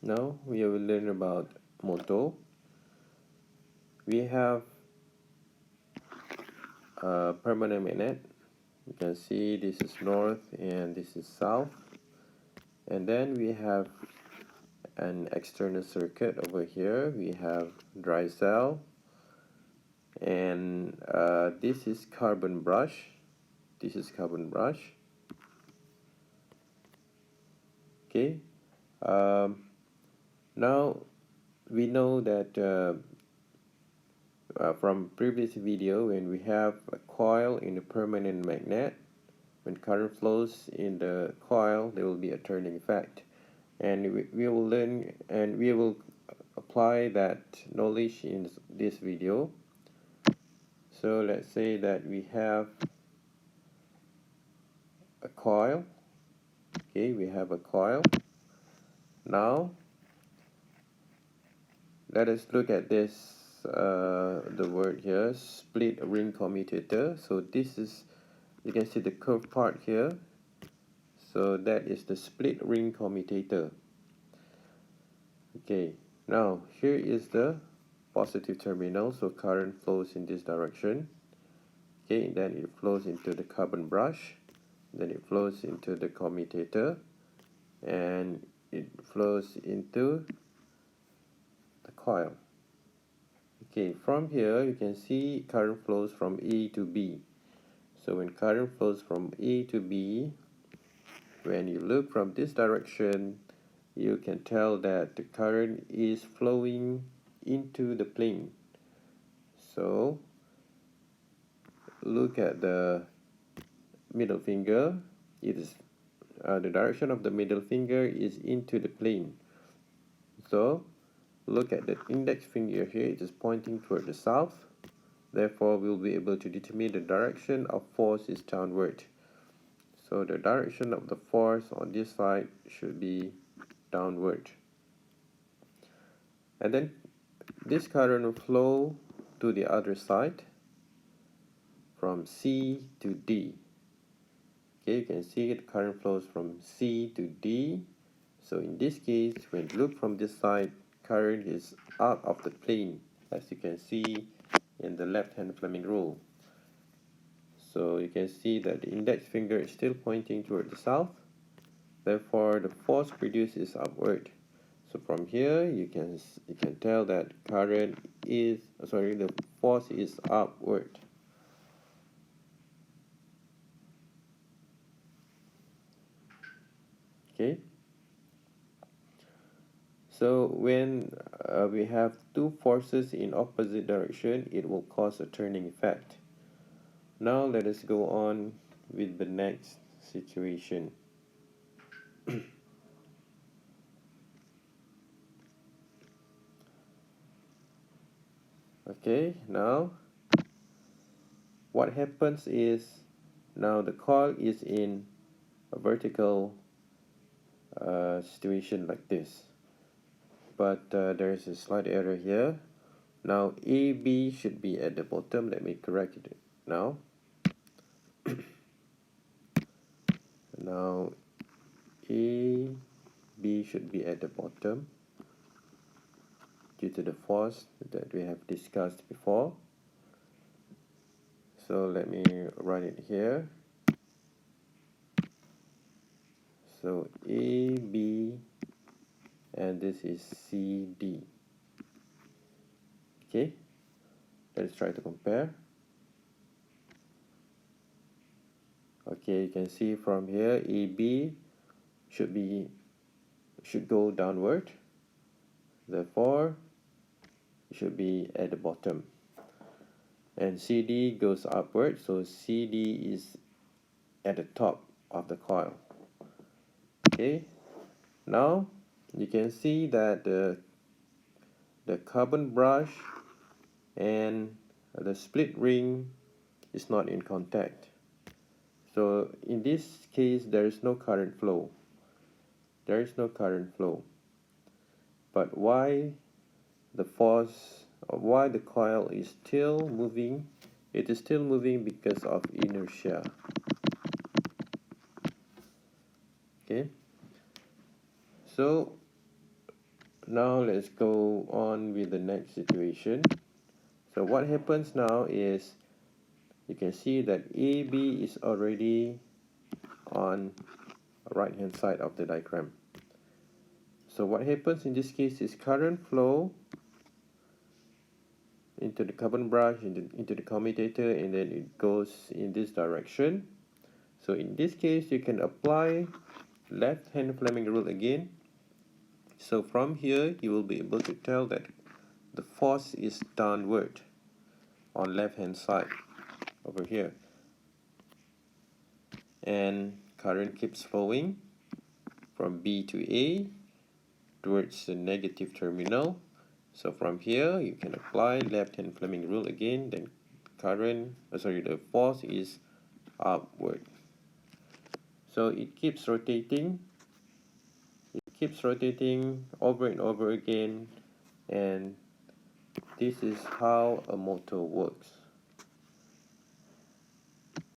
Now we will learn about motor. We have a permanent magnet. You can see this is north and this is south. And then we have an external circuit over here. We have dry cell. And this is carbon brush. This is carbon brush. Okay. Now we know that from previous video, when we have a coil in a permanent magnet, when current flows in the coil, there will be a turning effect, and we will learn and we will apply that knowledge in this video. So let's say that we have a coil. Okay, we have a coil. Now let us look at this the word here, split ring commutator. So this is, you can see the curved part here, so that is the split ring commutator. Okay, now here is the positive terminal, so current flows in this direction. Okay, then it flows into the carbon brush, then it flows into the commutator, and it flows into the coil. Okay, from here you can see current flows from A to B. So when current flows from A to B, when you look from this direction, you can tell that the current is flowing into the plane. So look at the middle finger. It is the direction of the middle finger is into the plane. So look at the index finger here, it is pointing toward the south. Therefore, we'll be able to determine the direction of force is downward. So the direction of the force on this side should be downward. And then this current will flow to the other side from C to D. Okay, you can see the current flows from C to D. So in this case, when you look from this side, current is out of the plane, as you can see in the left-hand Fleming rule. So you can see that the index finger is still pointing toward the south. Therefore, the force produced is upward. So from here, you can tell that the force is upward. Okay. So when we have two forces in opposite direction, it will cause a turning effect. Now let us go on with the next situation. Okay, now what happens is, now the coil is in a vertical situation like this, but there is a slight error here. Now AB should be at the bottom. Let me correct it now. Now AB should be at the bottom due to the force that we have discussed before. So let me write it here. So AB, and this is CD. Okay, let's try to compare. Okay, you can see from here AB should go downward. Therefore, it should be at the bottom. And CD goes upward, so CD is at the top of the coil. Okay, now you can see that the carbon brush and the split ring is not in contact. So in this case, there is no current flow. There is no current flow. But why the coil is still moving? It is still moving because of inertia. Okay. So Now let's go on with the next situation. So what happens now is you can see that AB is already on the right hand side of the diagram. So what happens in this case is current flow into the carbon brush, into the commutator, and then it goes in this direction. So in this case, you can apply left hand Fleming rule again. So from here, you will be able to tell that the force is downward on left hand side over here, and current keeps flowing from B to A towards the negative terminal. So from here, you can apply left hand Fleming rule again, then the force is upward. So it keeps rotating over and over again, and this is how a motor works.